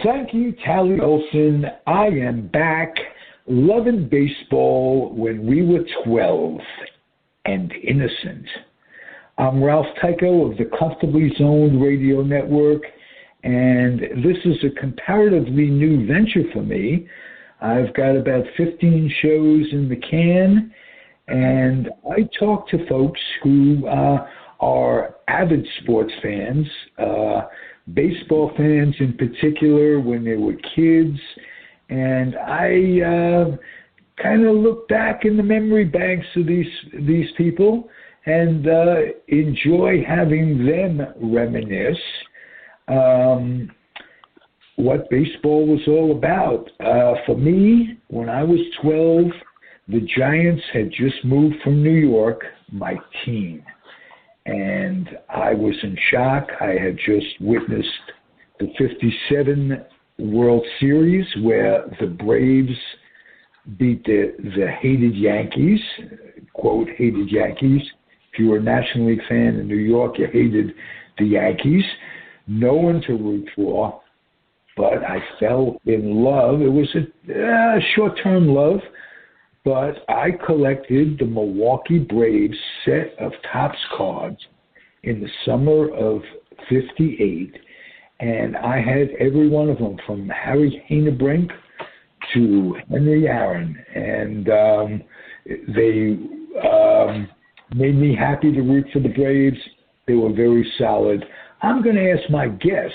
Thank you, Tally Olson. I am back. Loving baseball when we were 12 and innocent. I'm Ralph Tycho of the Comfortably Zoned Radio Network, and this is a comparatively new venture for me. I've got about 15 shows in the can, and I talk to folks who are avid sports fans, baseball fans in particular when they were kids, and I kind of look back in the memory banks of these people and enjoy having them reminisce what baseball was all about. For me, when I was 12, the Giants had just moved from New York, my team, and I was in shock. I had just witnessed the 57 World Series where the Braves beat the hated Yankees, quote, hated Yankees. If you were a National League fan in New York, you hated the Yankees. No one to root for, but I fell in love. It was a short-term love, but I collected the Milwaukee Braves set of Topps cards in the summer of '58, and I had every one of them from Harry Hanebrink to Henry Aaron, and they made me happy to root for the Braves. They were very solid. I'm going to ask my guest,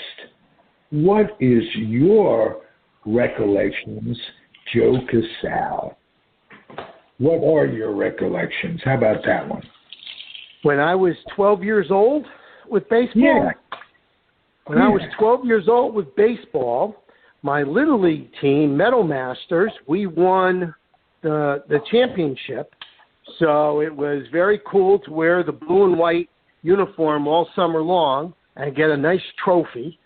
what is your recollections, Joe Casale? What are your recollections? How about that one? When I was 12 years old with baseball? Yeah. When I was 12 years old with baseball, my Little League team, Metal Masters, we won the championship. So it was very cool to wear the blue and white uniform all summer long and get a nice trophy.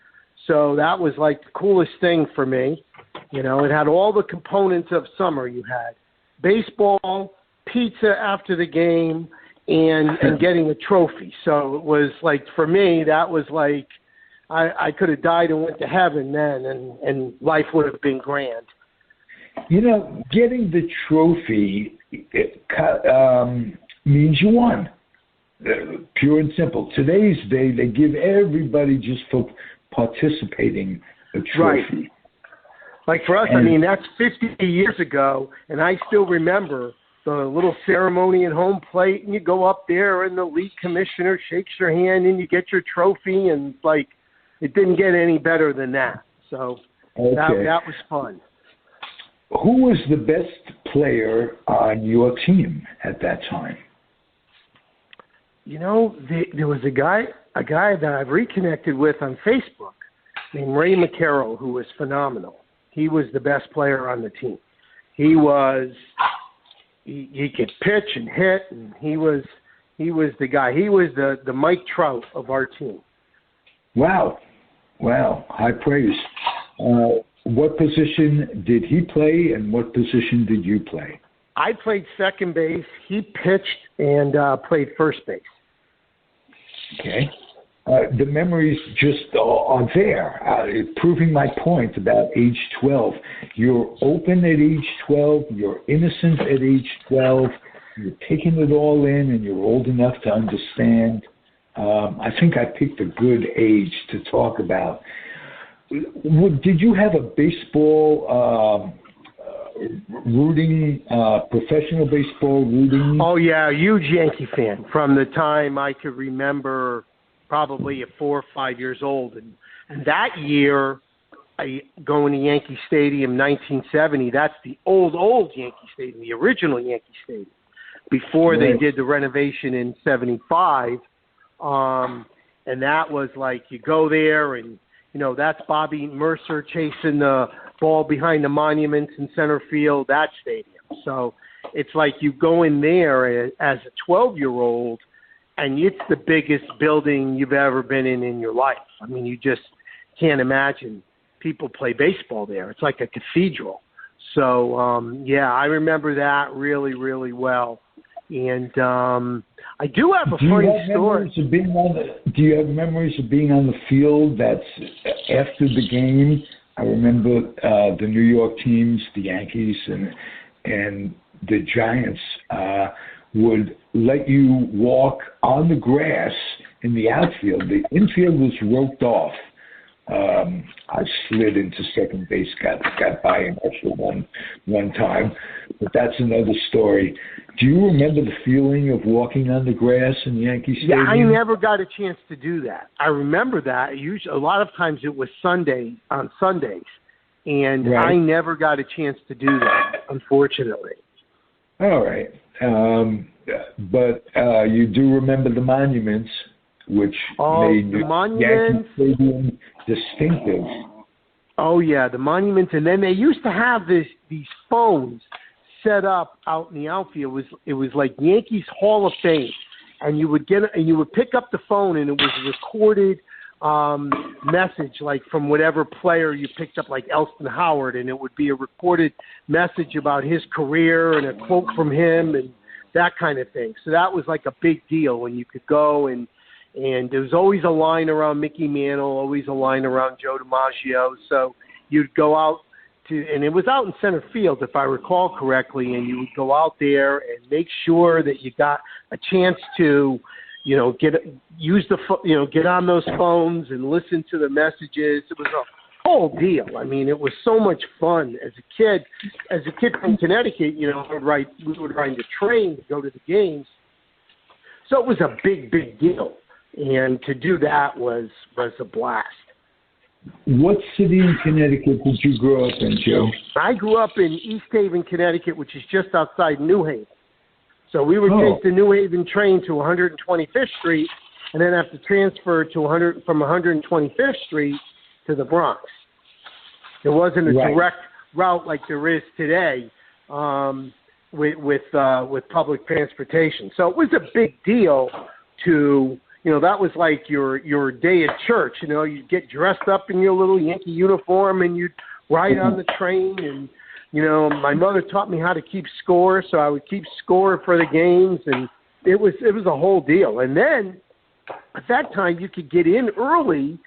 So that was like the coolest thing for me. You know, it had all the components of summer. You had baseball, pizza after the game, and getting a trophy. So it was like, for me, that was like, I could have died and went to heaven then, and life would have been grand. You know, getting the trophy means you won. Pure and simple. Today's day, they give everybody just for participating a trophy. Right. Like for us, I mean, that's 50 years ago, and I still remember the little ceremony at home plate, and you go up there, and the league commissioner shakes your hand, and you get your trophy, and like, it didn't get any better than that. So that was fun. Who was the best player on your team at that time? You know, there was a guy that I've reconnected with on Facebook named Ray McCarroll, who was phenomenal. He was the best player on the team. He could pitch and hit, and he was the guy. He was the Mike Trout of our team. Wow, high praise. What position did he play, and what position did you play? I played second base. He pitched and played first base. Okay. The memories just are there, proving my point about age 12. You're open at age 12. You're innocent at age 12. You're taking it all in, and you're old enough to understand. I think I picked a good age to talk about. Did you have a baseball rooting, professional baseball rooting? Oh, yeah, huge Yankee fan from the time I could remember, probably at 4 or 5 years old. And that year, going to Yankee Stadium 1970, that's the old Yankee Stadium, the original Yankee Stadium, before they did the renovation in 75. And that was like, you go there and, you know, that's Bobby Mercer chasing the ball behind the monuments in center field, that stadium. So it's like you go in there as a 12-year-old, and it's the biggest building you've ever been in your life. I mean, you just can't imagine people play baseball there. It's like a cathedral. So, yeah, I remember that really, really well. And I do have a funny story. Do you have memories of being on the field that's after the game I remember the New York teams, the Yankees and the Giants would let you walk on the grass in the outfield. The infield was roped off. I slid into second base, got by an extra one time, but that's another story. Do you remember the feeling of walking on the grass in Yankee Stadium? Yeah, I never got a chance to do that. I remember that. Usually, a lot of times it was on Sundays, and right. I never got a chance to do that, unfortunately. All right. But you do remember the monuments, which made the Yankee Stadium distinctive. Oh, yeah, the monuments. And then they used to have these phones set up out in the outfield. It was like Yankees Hall of Fame. And you would pick up the phone, and it was a recorded message, like from whatever player you picked up, like Elston Howard, and it would be a recorded message about his career and a quote from him and that kind of thing. So that was like a big deal when you could go, and there was always a line around Mickey Mantle, always a line around Joe DiMaggio. So you'd go out and it was out in center field, if I recall correctly, and you would go out there and make sure that you got a chance to, get on those phones and listen to the messages. It was a whole deal. I mean, it was so much fun as a kid. As a kid from Connecticut, we would ride the train to go to the games. So it was a big, big deal. And to do that was a blast. What city in Connecticut did you grow up in, Joe? I grew up in East Haven, Connecticut, which is just outside New Haven. So we would take the New Haven train to 125th Street and then have to transfer from 125th Street to the Bronx. There wasn't a direct route like there is today with public transportation. So it was a big deal to, that was like your day at church. You'd get dressed up in your little Yankee uniform and you'd ride on the train. And, my mother taught me how to keep score, so I would keep score for the games. And it was a whole deal. And then at that time you could get in early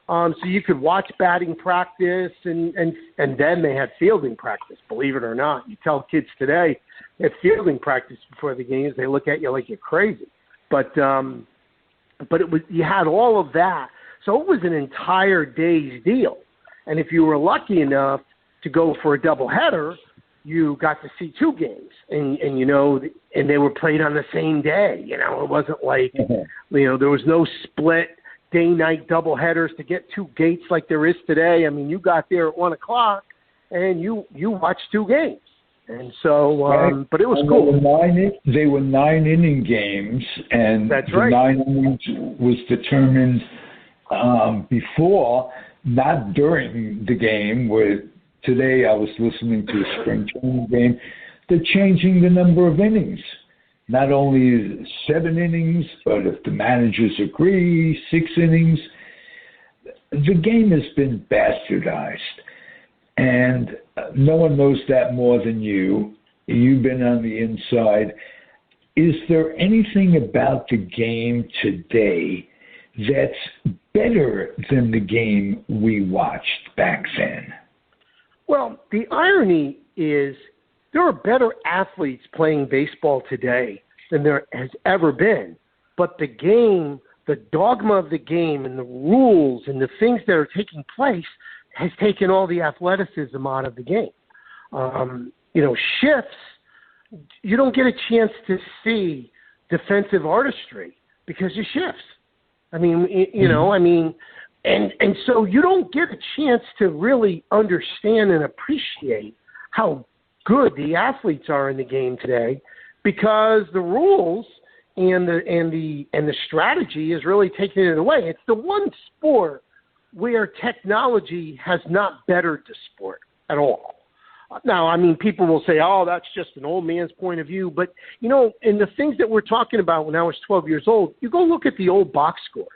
so you could watch batting practice and then they had fielding practice, believe it or not. You tell kids today they have fielding practice before the games, they look at you like you're crazy. But you had all of that. So it was an entire day's deal. And if you were lucky enough to go for a doubleheader, you got to see two games. And they were played on the same day. It wasn't like, there was no split day-night doubleheaders to get two gates like there is today. I mean, you got there at 1 o'clock and you watched two games. And so, but it was cool. They were 9-inning games, and that's the right. 9 innings was determined before, not during the game. Where today I was listening to a spring training game, they're changing the number of innings. Not only 7 innings, but if the managers agree, 6 innings. The game has been bastardized. And no one knows that more than you. You've been on the inside. Is there anything about the game today that's better than the game we watched back then? Well, the irony is there are better athletes playing baseball today than there has ever been. But the game, the dogma of the game and the rules and the things that are taking place has taken all the athleticism out of the game. Shifts, you don't get a chance to see defensive artistry because of shifts. I mean, and so you don't get a chance to really understand and appreciate how good the athletes are in the game today because the rules and the strategy is really taking it away. It's the one sport where technology has not bettered the sport at all. Now, I mean, people will say, oh, that's just an old man's point of view. But, in the things that we're talking about when I was 12 years old, you go look at the old box scores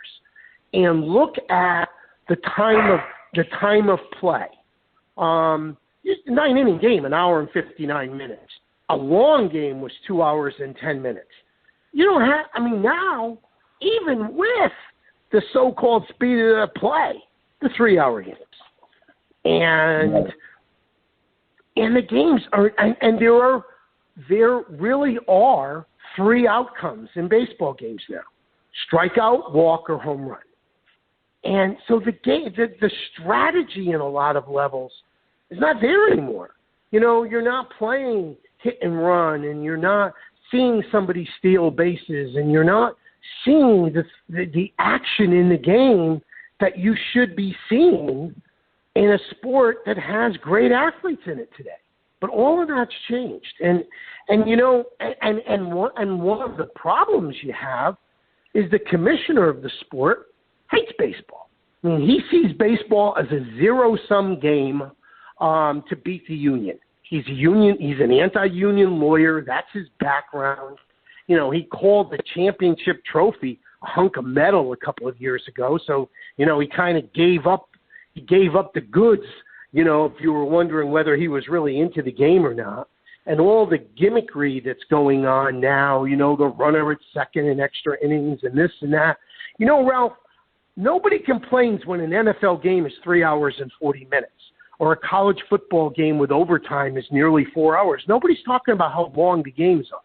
and look at the time of play. 9-inning game, 1 hour and 59 minutes. A long game was 2 hours and 10 minutes. Now, even with the so-called speed of the play, the 3-hour games. And the games are, and there really are three outcomes in baseball games now: strikeout, walk, or home run. And so the strategy in a lot of levels is not there anymore. You're not playing hit and run, and you're not seeing somebody steal bases, and you're not seeing the action in the game that you should be seeing in a sport that has great athletes in it today. But all of that's changed. And one of the problems you have is the commissioner of the sport hates baseball. I mean, he sees baseball as a zero-sum game to beat the union. He's an anti-union lawyer. That's his background. He called the championship trophy a hunk of metal a couple of years ago. So, he kind of gave up the goods, if you were wondering whether he was really into the game or not. And all the gimmickry that's going on now, the runner at second and extra innings and this and that. Ralph, nobody complains when an NFL game is 3 hours and 40 minutes or a college football game with overtime is nearly 4 hours. Nobody's talking about how long the games are.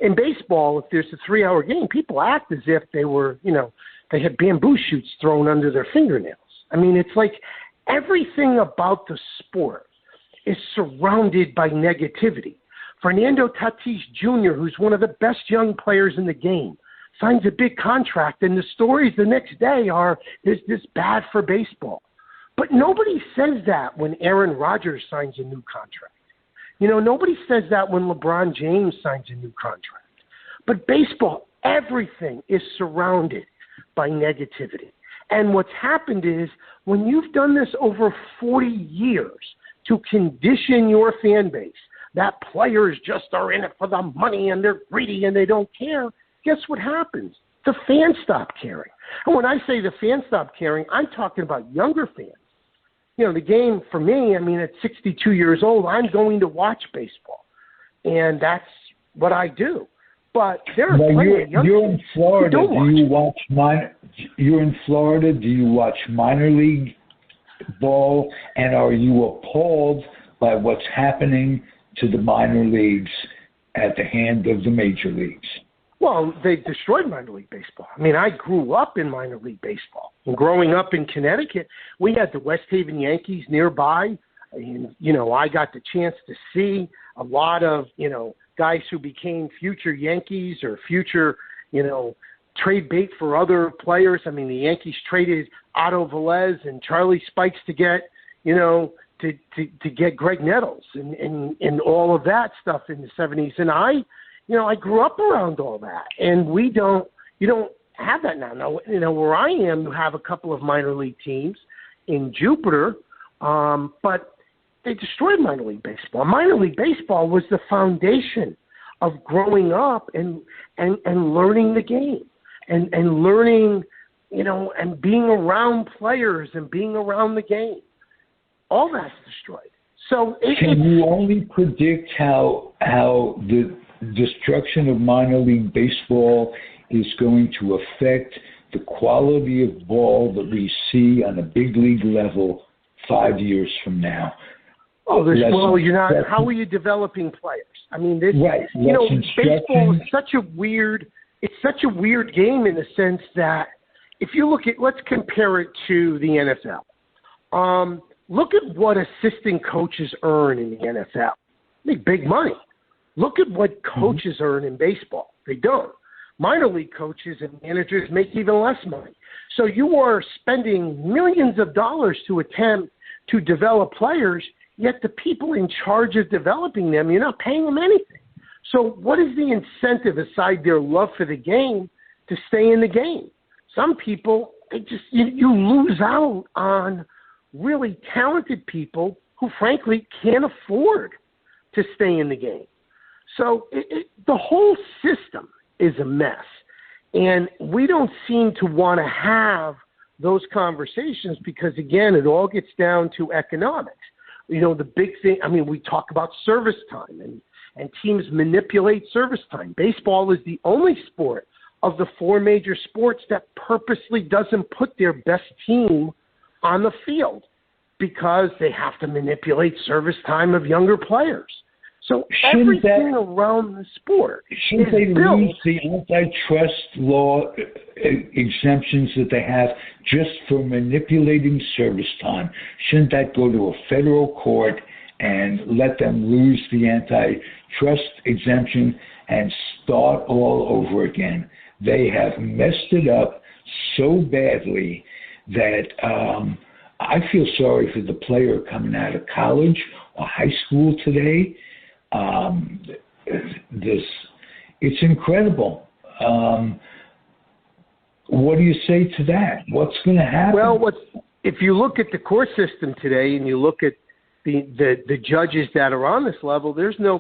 In baseball, if there's a 3-hour game, people act as if they were, they had bamboo shoots thrown under their fingernails. I mean, it's like everything about the sport is surrounded by negativity. Fernando Tatis Jr., who's one of the best young players in the game, signs a big contract, and the stories the next day are, is this bad for baseball? But nobody says that when Aaron Rodgers signs a new contract. Nobody says that when LeBron James signs a new contract. But baseball, everything is surrounded by negativity. And what's happened is when you've done this over 40 years to condition your fan base, that players just are in it for the money and they're greedy and they don't care, guess what happens? The fans stop caring. And when I say the fans stop caring, I'm talking about younger fans. The game for me, at 62 years old, I'm going to watch baseball. And that's what I do. But there are plenty of young you're in Florida. who don't watch. You're in Florida. Do you watch minor league ball? And are you appalled by what's happening to the minor leagues at the hand of the major leagues? Well, they destroyed minor league baseball. I grew up in minor league baseball. And growing up in Connecticut, we had the West Haven Yankees nearby. And, I got the chance to see a lot of, guys who became future Yankees or future, trade bait for other players. The Yankees traded Otto Velez and Charlie Spikes to get, to get Greg Nettles and all of that stuff in the 70s. And I grew up around all that, and you don't have that now. Now, where I am, you have a couple of minor league teams in Jupiter, but they destroyed minor league baseball. Minor league baseball was the foundation of growing up and learning the game and learning, and being around players and being around the game. All that's destroyed. So can you only predict how the destruction of minor league baseball is going to affect the quality of ball that we see on a big league level 5 years from now? How are you developing players? Right. Baseball is such a weird game in the sense that if you look at, let's compare it to the NFL. Look at what assistant coaches earn in the NFL. They make big money. Look at what coaches earn in baseball. They don't. Minor league coaches and managers make even less money. So you are spending millions of dollars to attempt to develop players, yet the people in charge of developing them, you're not paying them anything. So what is the incentive, aside their love for the game, to stay in the game? Some people, you lose out on really talented people who, frankly, can't afford to stay in the game. So the whole system is a mess, and we don't seem to want to have those conversations because, again, it all gets down to economics. The big thing, we talk about service time, and teams manipulate service time. Baseball is the only sport of the four major sports that purposely doesn't put their best team on the field. because they have to manipulate service time of younger players. So Shouldn't everything around the sport shouldn't they built. lose the antitrust law exemptions that they have just for manipulating service time? Shouldn't that go to a federal court and let them lose the antitrust exemption and start all over again? They have messed it up so badly that I feel sorry for the player coming out of college or high school today. It's incredible. What do you say to that? What's going to happen? Well, if you look at the court system today and you look at the judges that are on this level, there's no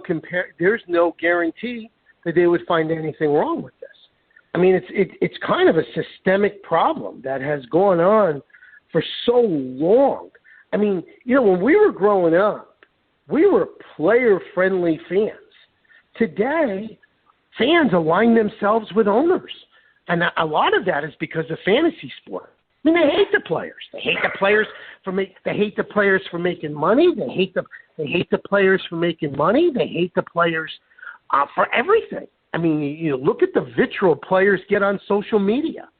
guarantee that they would find anything wrong with this. I mean, it's kind of a systemic problem that has gone on for so long. I mean, when we were growing up, we were player-friendly fans. Today, fans align themselves with owners, and a lot of that is because of fantasy sport. I mean, they hate the players. They hate the players for making money. They hate the players for making money. They hate the players for everything. I mean, you look at the vitriol players get on social media.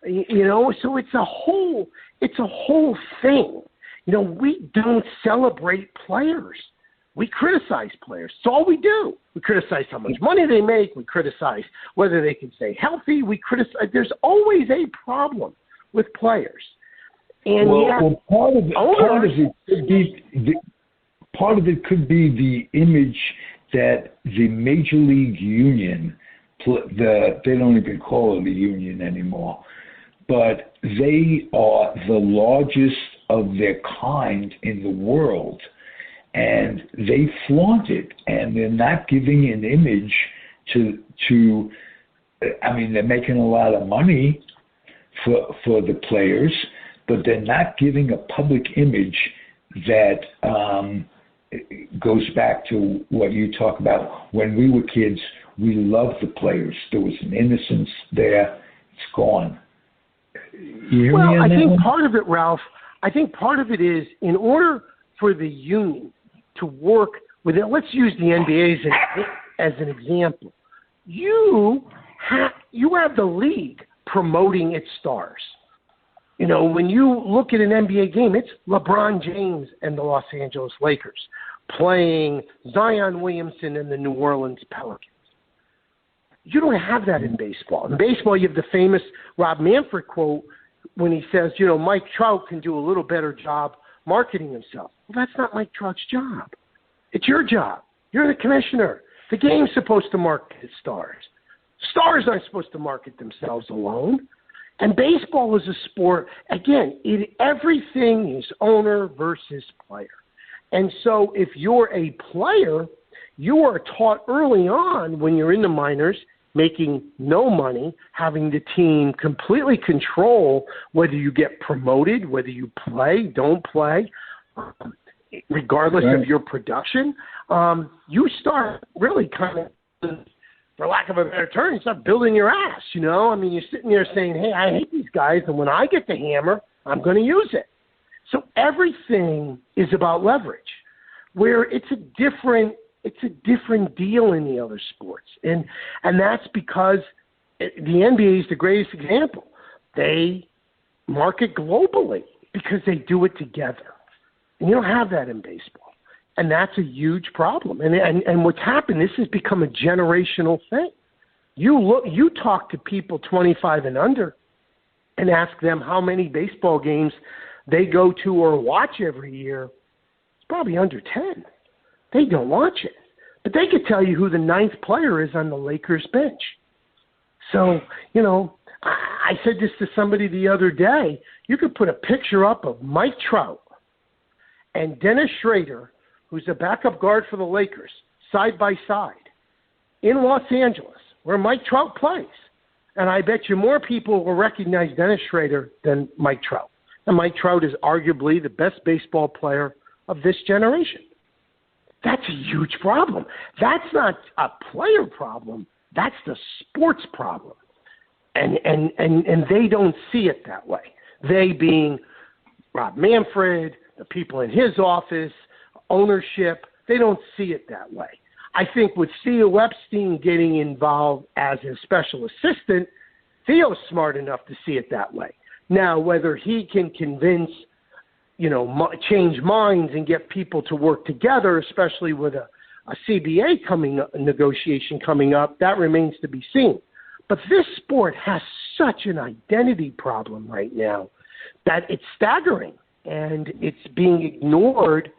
So it's a whole thing. We don't celebrate players. We criticize players. It's all we do. We criticize how much money they make. We criticize whether they can stay healthy. We criticize. There's always a problem with players. And part of it could be the image that the Major League Union, they don't even call it a union anymore, but they are the largest of their kind in the world, and they flaunt it, and they're not giving an image to I mean, they're making a lot of money for the players, but they're not giving a public image that goes back to what you talk about. When we were kids, we loved the players. There was an innocence there. It's gone. I think part of it, Ralph, is in order for the union to work with it, let's use the NBA as an example. You have the league promoting its stars. When you look at an NBA game, it's LeBron James and the Los Angeles Lakers playing Zion Williamson and the New Orleans Pelicans. You don't have that in baseball. In baseball, you have the famous Rob Manfred quote when he says, Mike Trout can do a little better job marketing himself. Well, that's not Mike Trout's job. It's your job. You're the commissioner. The game's supposed to market its stars. Stars aren't supposed to market themselves alone. And baseball is a sport, again, everything is owner versus player. And so if you're a player, you are taught early on when you're in the minors, making no money, having the team completely control whether you get promoted, whether you play, don't play, regardless of your production. You start really kind of, for lack of a better term, you start building your ass, I mean, you're sitting there saying, hey, I hate these guys, and when I get the hammer, I'm going to use it. So everything is about leverage, where it's a different deal in the other sports. And that's because the NBA is the greatest example. They market globally because they do it together. And you don't have that in baseball. And that's a huge problem. And what's happened, this has become a generational thing. You talk to people 25 and under and ask them how many baseball games they go to or watch every year. It's probably under 10. They don't watch it. But they could tell you who the 9th player is on the Lakers bench. So, I said this to somebody the other day. You could put a picture up of Mike Trout and Dennis Schrader, who's a backup guard for the Lakers, side by side in Los Angeles, where Mike Trout plays. And I bet you more people will recognize Dennis Schrader than Mike Trout. And Mike Trout is arguably the best baseball player of this generation. That's a huge problem. That's not a player problem. That's the sports problem. And they don't see it that way. They being Rob Manfred, the people in his office, ownership, they don't see it that way. I think with Theo Epstein getting involved as a special assistant, Theo's smart enough to see it that way. Now, whether he can convince, change minds and get people to work together, especially with a CBA negotiation coming up, that remains to be seen. But this sport has such an identity problem right now that it's staggering, and it's being ignored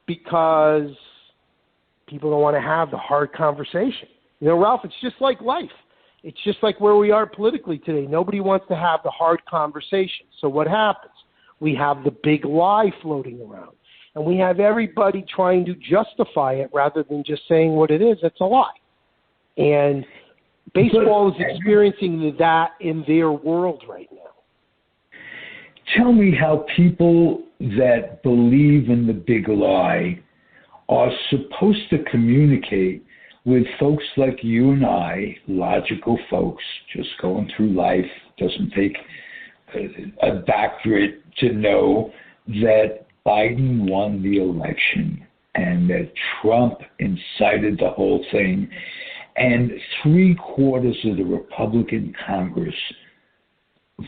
because people don't want to have the hard conversation. Ralph, it's just like life. It's just like where we are politically today. Nobody wants to have the hard conversation. So what happens? We have the big lie floating around, and we have everybody trying to justify it rather than just saying what it is. It's a lie. And baseball is experiencing that in their world right now. Tell me how people that believe in the big lie are supposed to communicate with folks like you and I, logical folks, just going through life. Doesn't take a doctorate to know that Biden won the election and that Trump incited the whole thing, and 3/4 of the Republican Congress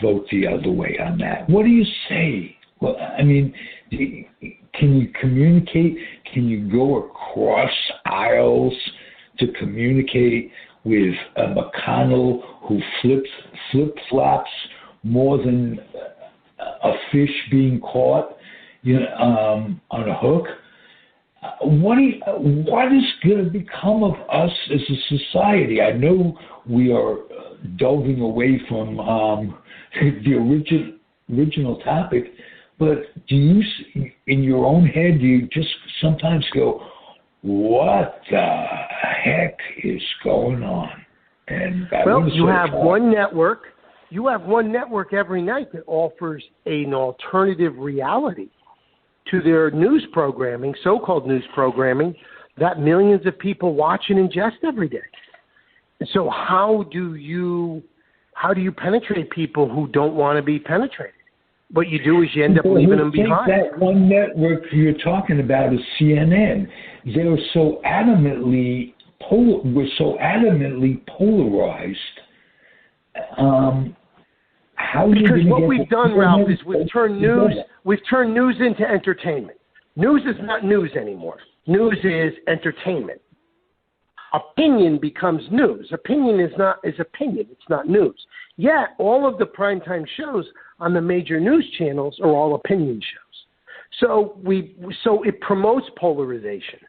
vote the other way on that. What do you say? Well, I mean, can you communicate? Can you go across aisles to communicate with a McConnell who flip-flops more than a fish being caught, on a hook? What is going to become of us as a society? I know we are delving away from the original topic, but do you, in your own head, do you just sometimes go, what the heck is going on? And you have one network. You have one network every night that offers an alternative reality to their news programming, so-called news programming, that millions of people watch and ingest every day. So how do you penetrate people who don't want to be penetrated? What you do is you end up leaving them behind. That one network you're talking about is CNN. They're so adamantly polarized. Because what we've done, Ralph, is we've turned news into entertainment. News is not news anymore. News is entertainment. Opinion becomes news. Opinion is opinion. It's not news. Yet all of the primetime shows on the major news channels are all opinion shows. So it promotes polarization.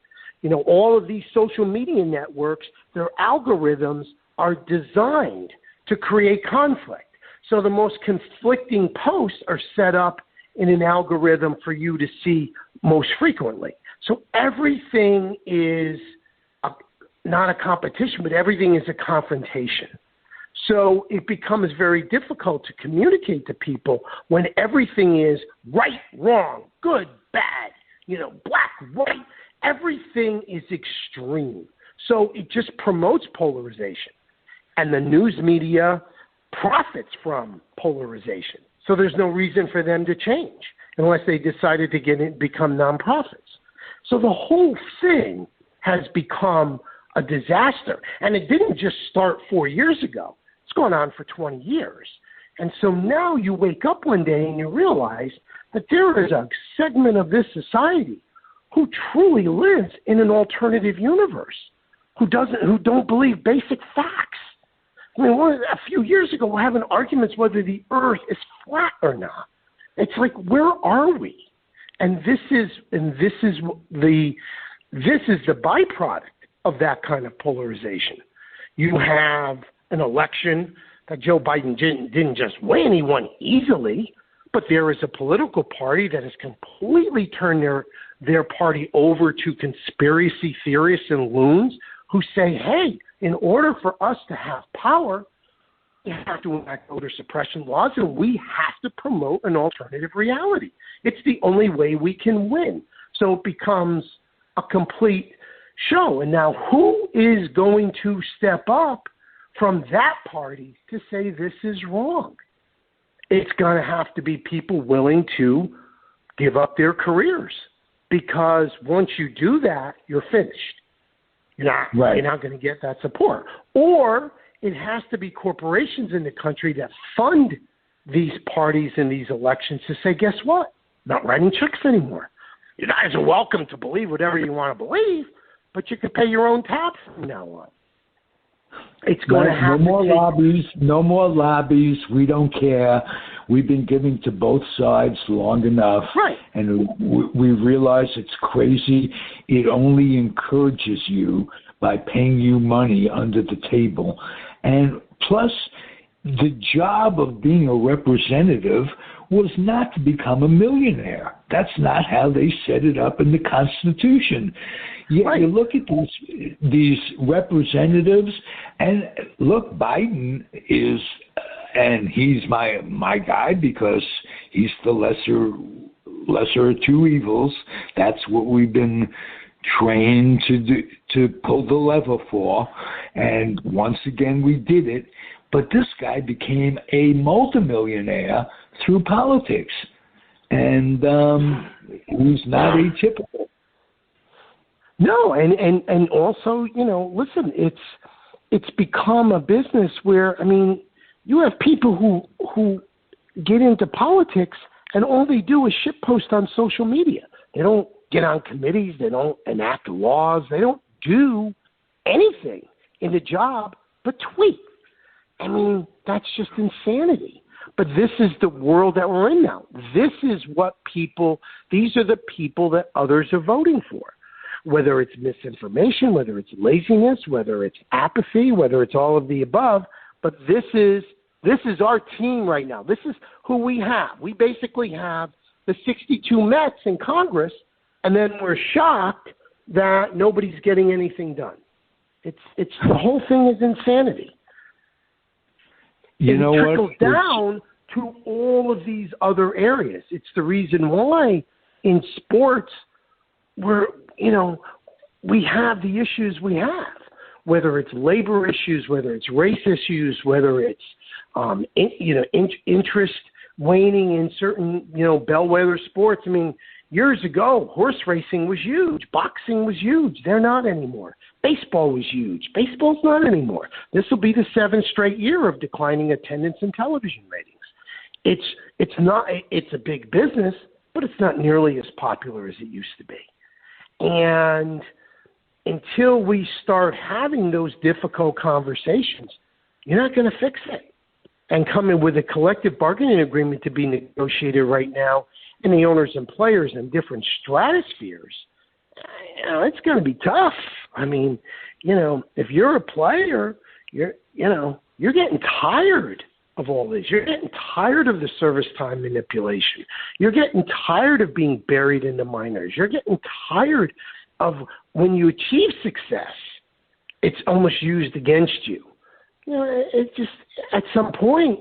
All of these social media networks, their algorithms are designed to create conflict. So the most conflicting posts are set up in an algorithm for you to see most frequently. So everything is not a competition, but everything is a confrontation. So it becomes very difficult to communicate to people when everything is right, wrong, good, bad, black, white. Everything is extreme. So it just promotes polarization. And the news media profits from polarization. So there's no reason for them to change unless they decided to become nonprofits. So the whole thing has become a disaster. And it didn't just start 4 years ago. It's gone on for 20 years. And so now you wake up one day and you realize that there is a segment of this society who truly lives in an alternative universe, who don't believe basic facts. I mean, a few years ago, we're having arguments whether the earth is flat or not. It's like, where are we? And this is the byproduct of that kind of polarization. You have an election that Joe Biden didn't just win. He won easily, but there is a political party that has completely turned their party over to conspiracy theorists and loons who say, hey, in order for us to have power, we have to enact voter suppression laws, and we have to promote an alternative reality. It's the only way we can win. So it becomes a complete show. And now who is going to step up from that party to say this is wrong? It's going to have to be people willing to give up their careers, because once you do that, you're finished. You're not going to get that support. Or it has to be corporations in the country that fund these parties and these elections to say, guess what? Not writing checks anymore. You guys are welcome to believe whatever you want to believe, but you can pay your own tax from now on. It's going to have no more lobbies. We don't care. We've been giving to both sides long enough. Right. And we realize it's crazy. It only encourages you by paying you money under the table. And plus, the job of being a representative was not to become a millionaire. That's not how they set it up in the Constitution. Yet you look at these representatives, and look, Biden is, and he's my guy because he's the lesser of two evils. That's what we've been trained to do, to pull the lever for, and once again we did it. But this guy became a multimillionaire through politics, and he's not atypical. No, and also, listen, it's become a business where, you have people who get into politics and all they do is shitpost on social media. They don't get on committees. They don't enact laws. They don't do anything in the job but tweet. That's just insanity. But this is the world that we're in now. This is what these are the people that others are voting for. Whether it's misinformation, whether it's laziness, whether it's apathy, whether it's all of the above. But this is our team right now. This is who we have. We basically have the 62 Mets in Congress, and then we're shocked that nobody's getting anything done. It's the whole thing is insanity. You know what? It trickles down to all of these other areas. It's the reason why in sports we have the issues we have, whether it's labor issues, whether it's race issues, whether it's interest waning in certain bellwether sports. Years ago, horse racing was huge, boxing was huge. They're not anymore. Baseball was huge. Baseball's not anymore. This will be the 7th straight year of declining attendance and television ratings. It's a big business, but it's not nearly as popular as it used to be. And until we start having those difficult conversations, you're not going to fix it. And coming with a collective bargaining agreement to be negotiated right now, and the owners and players in different stratospheres, it's going to be tough. If you're a player, you're getting tired of all this. You're getting tired of the service time manipulation. You're getting tired of being buried in the minors. You're getting tired of when you achieve success, it's almost used against you. It just, at some point,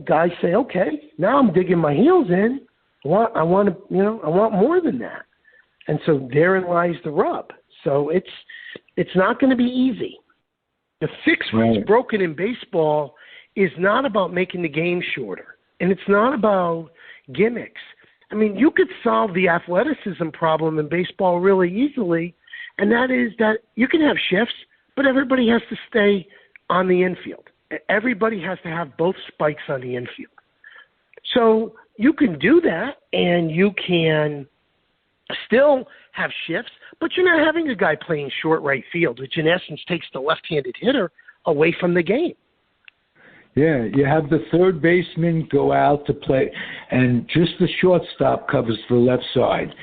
guys say, okay, now I'm digging my heels in. I want more than that. And so therein lies the rub. So it's not going to be easy. The fix what's broken in baseball is not about making the game shorter, and it's not about gimmicks. You could solve the athleticism problem in baseball really easily, and that is that you can have shifts, but everybody has to stay on the infield. Everybody has to have both spikes on the infield. So you can do that, and you can still have shifts, but you're not having a guy playing short right field, which in essence takes the left-handed hitter away from the game. Yeah, you have the third baseman go out to play, and just the shortstop covers the left side.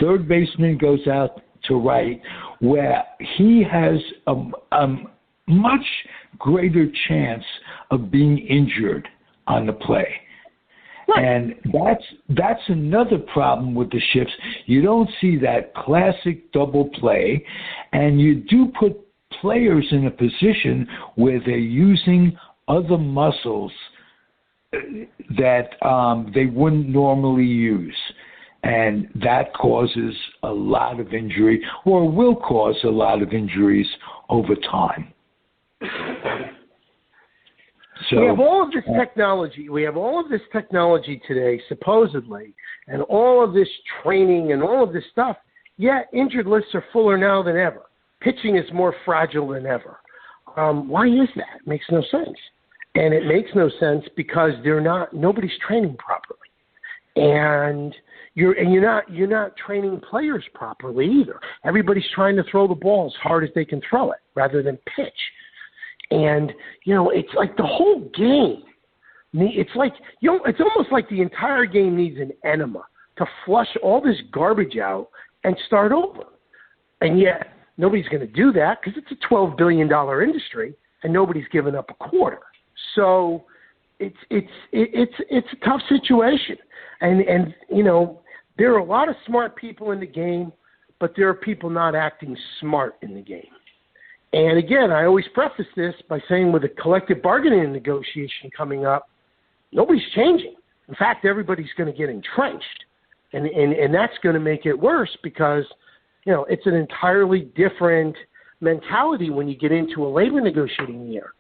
Third baseman goes out to right, where he has a much greater chance of being injured on the play. Right. And that's another problem with the shifts. You don't see that classic double play, and you do put players in a position where they're using other muscles that they wouldn't normally use. And that causes a lot of injury, or will cause a lot of injuries over time. So we have all of this technology. We have all of this technology today, supposedly, and all of this training and all of this stuff. Yet injured lists are fuller now than ever. Pitching is more fragile than ever. Why is that? It makes no sense. And it makes no sense because nobody's training properly. And you're not training players properly either. Everybody's trying to throw the ball as hard as they can throw it rather than pitch. And, it's like the whole game. It's like, it's almost like the entire game needs an enema to flush all this garbage out and start over. And yet nobody's going to do that because it's a $12 billion industry and nobody's giving up a quarter. So it's a tough situation. And there are a lot of smart people in the game, but there are people not acting smart in the game. And again, I always preface this by saying with a collective bargaining negotiation coming up, nobody's changing. In fact, everybody's going to get entrenched. And that's going to make it worse because, it's an entirely different mentality when you get into a labor negotiating year.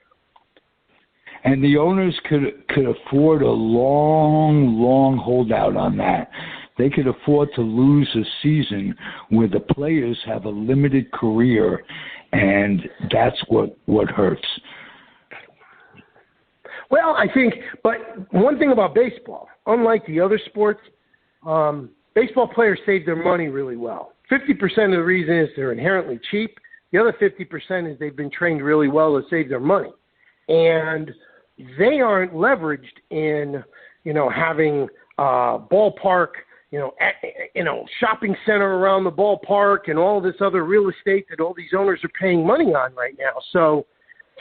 And the owners could afford a long holdout on that. They could afford to lose a season where the players have a limited career, and that's what hurts. Well, I think, but one thing about baseball, unlike the other sports, baseball players save their money really well. 50% of the reason is they're inherently cheap. The other 50% is they've been trained really well to save their money. And they aren't leveraged in, having a ballpark, shopping center around the ballpark and all this other real estate that all these owners are paying money on right now. So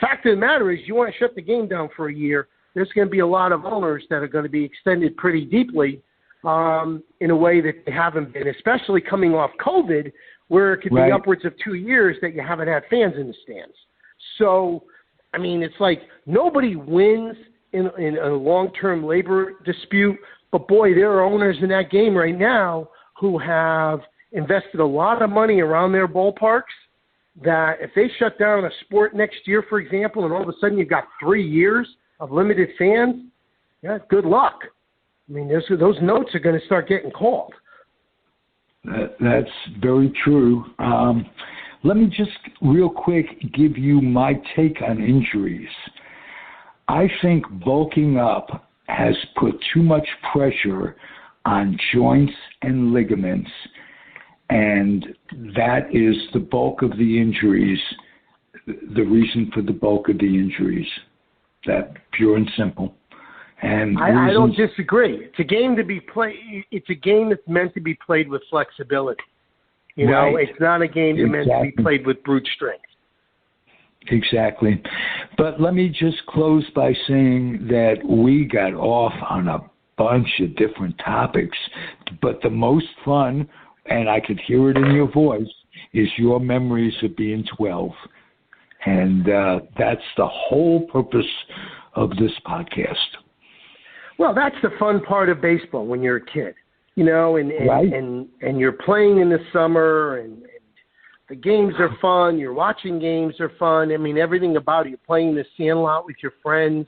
fact of the matter is you want to shut the game down for a year, there's going to be a lot of owners that are going to be extended pretty deeply in a way that they haven't been, especially coming off COVID, where it could be upwards of 2 years that you haven't had fans in the stands. So, it's like nobody wins in a long-term labor dispute, but boy, there are owners in that game right now who have invested a lot of money around their ballparks that if they shut down a sport next year, for example, and all of a sudden you've got 3 years of limited fans, good luck. Those notes are going to start getting called. That's very true. Let me just real quick give you my take on injuries. I think bulking up has put too much pressure on joints and ligaments, and that is the bulk of the injuries, the reason for the bulk of the injuries. That pure and simple. And I don't disagree. It's a game to be played. It's a game that's meant to be played with flexibility. It's not a game that's meant to be played with brute strength. Exactly. But let me just close by saying that we got off on a bunch of different topics, but the most fun, and I could hear it in your voice, is your memories of being 12. And that's the whole purpose of this podcast. Well, that's the fun part of baseball when you're a kid, and you're playing in the summer and the games are fun. You're watching games are fun. Everything about it. You're playing in the sandlot with your friends.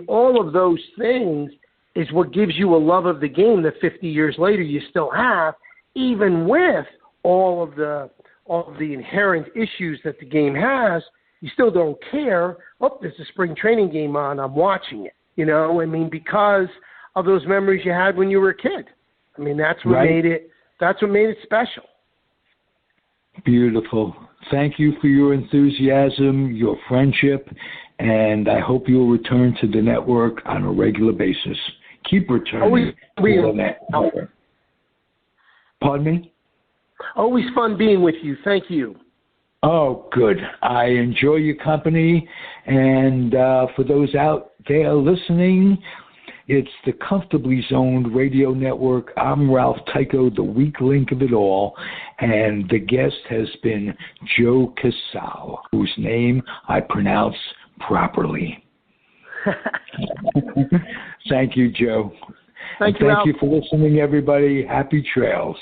All of those things is what gives you a love of the game that 50 years later you still have, even with all of the inherent issues that the game has. You still don't care. Oh, there's a spring training game on. I'm watching it. Because of those memories you had when you were a kid. That's what made it. That's what made it special. Beautiful. Thank you for your enthusiasm, your friendship, and I hope you'll return to the network on a regular basis. Keep returning to the network. Pardon me? Always fun being with you. Thank you. Oh, good. I enjoy your company. And for those out there listening, it's the Comfortably Zoned Radio Network. I'm Ralph Tycho, the weak link of it all. And the guest has been Joe Casale, whose name I pronounce properly. Thank you, Joe. Thank you for listening, everybody. Happy trails.